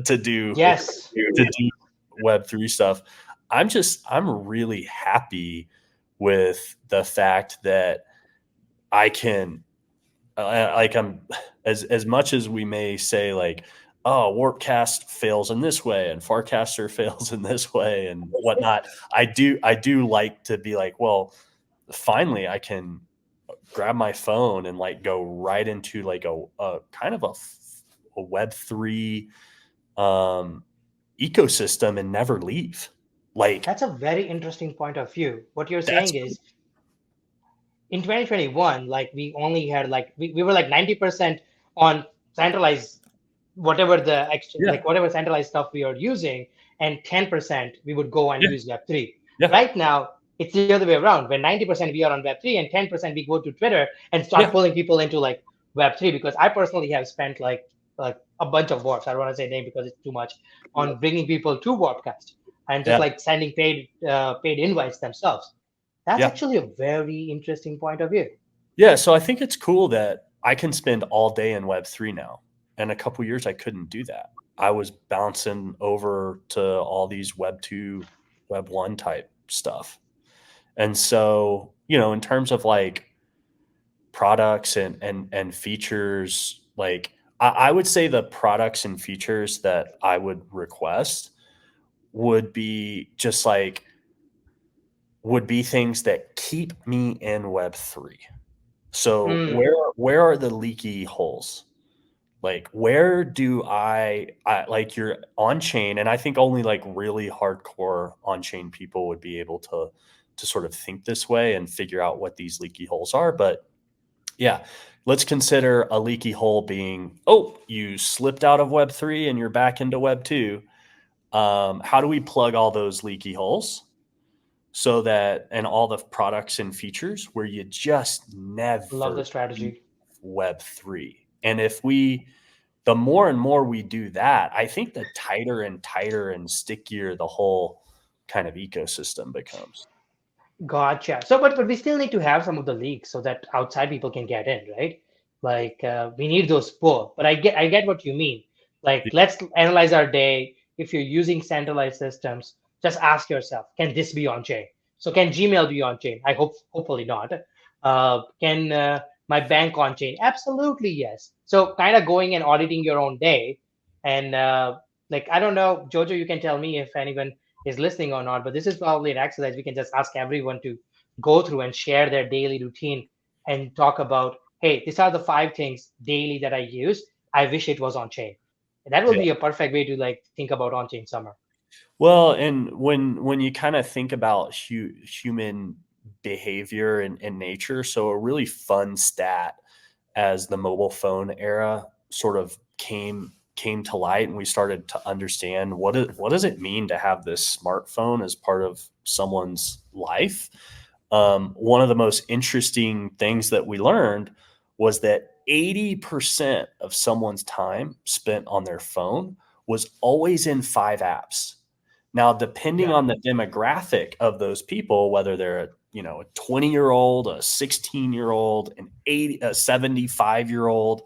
to do Yes. Web3 stuff. I'm really happy with the fact that I can, like, I'm as much as we may say like, oh, Warpcast fails in this way and Farcaster fails in this way and whatnot. I do like to be like, well, finally I can grab my phone and like go right into like a kind of a Web3 um, ecosystem and never leave. Like, That's a very interesting point of view. What you're that's saying is in 2021, like we only had like we were like 90% on centralized whatever yeah, whatever centralized stuff we are using, and 10% we would go and yeah, use Web3. yeah, Right now, it's the other way around. When 90% we are on Web3 and 10% we go to Twitter and start yeah, pulling people into like Web3, because I personally have spent like a bunch of warps. I don't want to say name because it's too much on bringing people to Warpcast and just yeah, like sending paid invites themselves. That's yeah. actually a very interesting point of view. Yeah, so I think it's cool that I can spend all day in Web3 now. And a couple years I couldn't do that. I was bouncing over to all these Web2, Web1 type stuff. And so, in terms of like products and features, like I would say the products and features that I would request would be just like would be things that keep me in Web3. So Mm, where are the leaky holes? Like where do I like you're on chain, and I think only like really hardcore on chain people would be able to sort of think this way and figure out what these leaky holes are. But yeah, let's consider a leaky hole being, oh, you slipped out of Web3 and you're back into Web2. How do we plug all those leaky holes? So that, and all the products and features where you just love never the strategy. Web3. And the more and more we do that, I think the tighter and tighter and stickier the whole kind of ecosystem becomes. Gotcha. So, but we still need to have some of the leaks so that outside people can get in, right? Like we need those pull. But I get what you mean. Like let's analyze our day. If you're using centralized systems, just ask yourself, can this be on chain? So can Gmail be on chain? Hopefully not. Can my bank on chain? Absolutely yes. So kind of going and auditing your own day, and like I don't know, Jojo, you can tell me if anyone is listening or not, but this is probably an exercise we can just ask everyone to go through and share their daily routine and talk about, hey, these are the 5 things daily that I use. I wish it was on chain. And that will Yeah. be a perfect way to like think about on chain summer. Well, and when you kind of think about human behavior and nature, so a really fun stat as the mobile phone era sort of came to light and we started to understand what does it mean to have this smartphone as part of someone's life. One of the most interesting things that we learned was that 80% of someone's time spent on their phone was always in 5 apps. Now, depending Yeah, on the demographic of those people, whether they're a 20-year-old, a 16-year-old, a 75-year-old,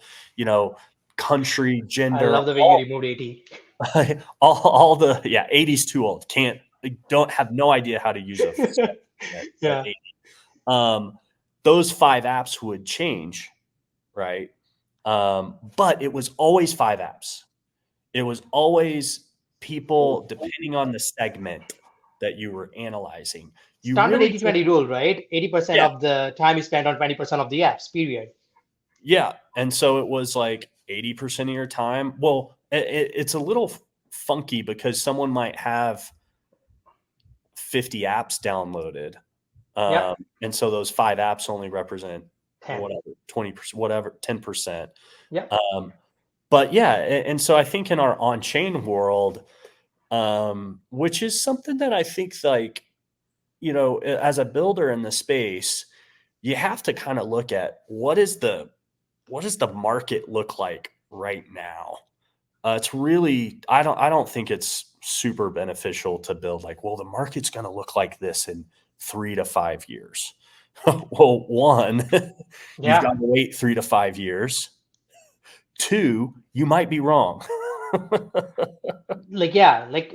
country, I gender, love the way you removed 80. all the 80's too old. Don't have no idea how to use a phone at Yeah, 80. Those 5 apps would change, right? But it was always 5 apps. It was always people, depending on the segment that you were analyzing. You standard really 80/20 rule, right? 80% yeah, of the time is spent on 20% of the apps, period. yeah. And so it was like 80% of your time. Well, it's a little funky because someone might have 50 apps downloaded. Yep, And so those 5 apps only represent 10. whatever, 20%, whatever, 10%. Yep. Um, but yeah, and so I think in our on-chain world, which is something that I think like, as a builder in the space, you have to kind of look at what does the market look like right now? It's really I don't think it's super beneficial to build like, well, the market's going to look like this in 3 to 5 years. Well, one, you've got Yeah, to wait 3 to 5 years. Two, you might be wrong. like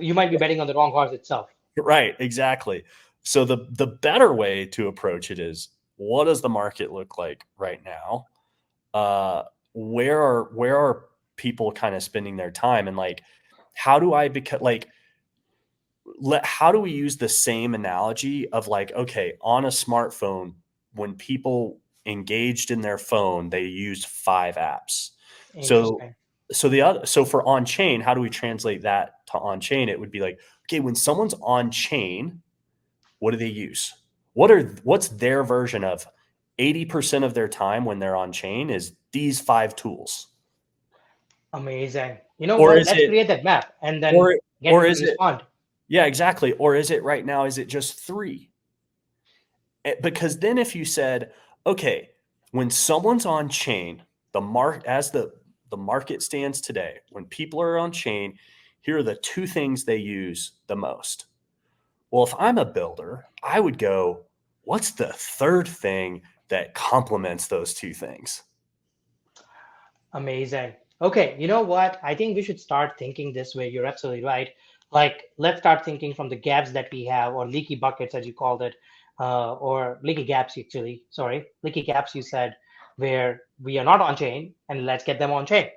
you might be betting on the wrong horse itself. Right, exactly. So the better way to approach it is, what does the market look like right now? Uh, where are people kind of spending their time, and like, how do I become like how do we use the same analogy of like, okay, on a smartphone, when people engaged in their phone, they used 5 apps. So Interesting. so for on chain, how do we translate that to on chain? It would be like, okay, when someone's on chain, what do they use? What's their version of 80% of their time when they're on chain is these 5 tools? Amazing. You know Or what? is Let's it create that map and then or get or them to is it respond. yeah, exactly. Or is it right now, is it just 3? Because then if you said, okay, when someone's on chain, the market stands today, when people are on chain, here are the 2 things they use the most. Well, if I'm a builder, I would go, what's the third thing that complements those 2 things? Amazing. Okay, you know what? I think we should start thinking this way. You're absolutely right. Like, let's start thinking from the gaps that we have, or leaky buckets, as you called it, or leaky gaps, actually. Sorry, leaky gaps, you said, where we are not on chain, and let's get them on chain.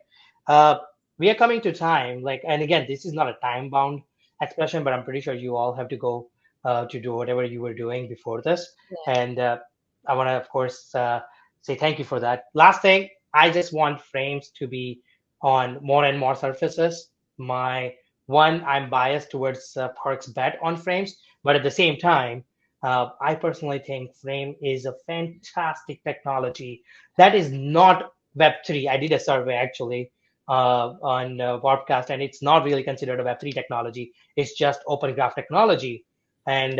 Uh, we are coming to time, like, and again, this is not a time-bound expression, but I'm pretty sure you all have to go to do whatever you were doing before this. And I want to, of course, say thank you for that. Last thing, I just want frames to be on more and more surfaces. I'm biased towards Percs bet on frames, but at the same time, I personally think frame is a fantastic technology that is not Web3. I did a survey actually on podcast, and it's not really considered a Web3 technology. It's just open graph technology, and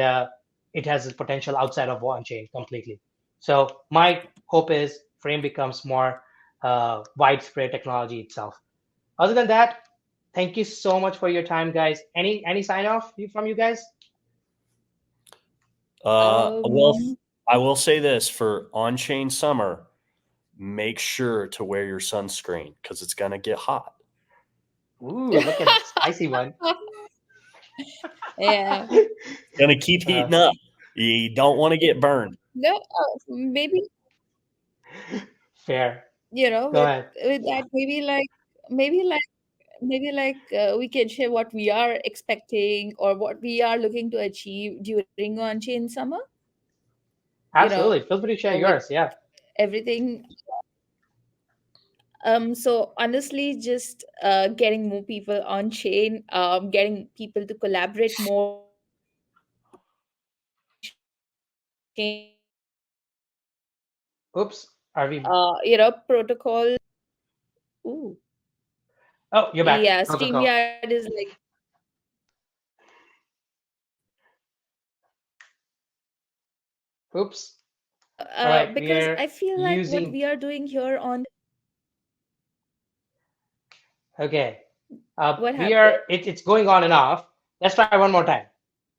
it has a potential outside of on-chain completely. So my hope is frame becomes more widespread technology itself. Other than that, thank you so much for your time, guys. Any sign off from you guys? Well, Um, I will say this for on-chain summer, make sure to wear your sunscreen because it's going to get hot. Ooh, look at the spicy one. yeah. It's going to keep uh, heating up. You don't want to get burned. No, maybe, fair. Go with ahead. that, maybe like we can share what we are expecting or what we are looking to achieve during on-chain summer. Absolutely. Feel free to share With yours. Yeah. everything. So honestly, just getting more people on chain, getting people to collaborate more on chain, Oops. Are we? protocol. Ooh, Oh, you're back. yeah, Go, go, go. StreamYard is like, Oops. All right. We because are I feel like what using. we are doing here on Okay. what We happened. are. It's going on and off. Let's try one more time.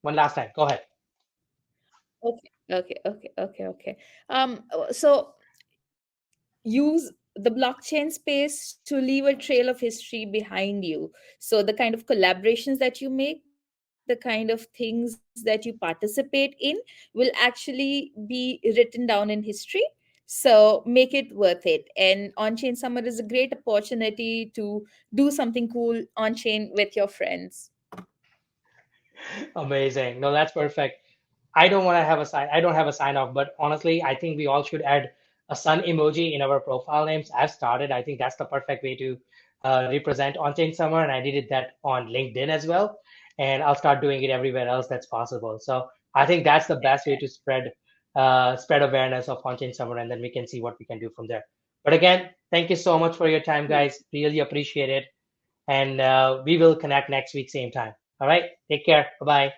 One last time. Go ahead. Okay. So use the blockchain space to leave a trail of history behind you. So the kind of collaborations that you make, the kind of things that you participate in will actually be written down in history. So make it worth it. And on-chain summer is a great opportunity to do something cool on chain with your friends. Amazing. No, that's perfect. I don't want to have a sign. I don't have a sign off, but honestly, I think we all should add a sun emoji in our profile names. I've started. I think that's the perfect way to represent on-chain summer, and I did it that on LinkedIn as well, and I'll start doing it everywhere else that's possible. So I think that's the best way to spread awareness of on-chain summer, and then we can see what we can do from there. But again, thank you so much for your time, guys. Really appreciate it, and we will connect next week same time. All right, take care. Bye bye.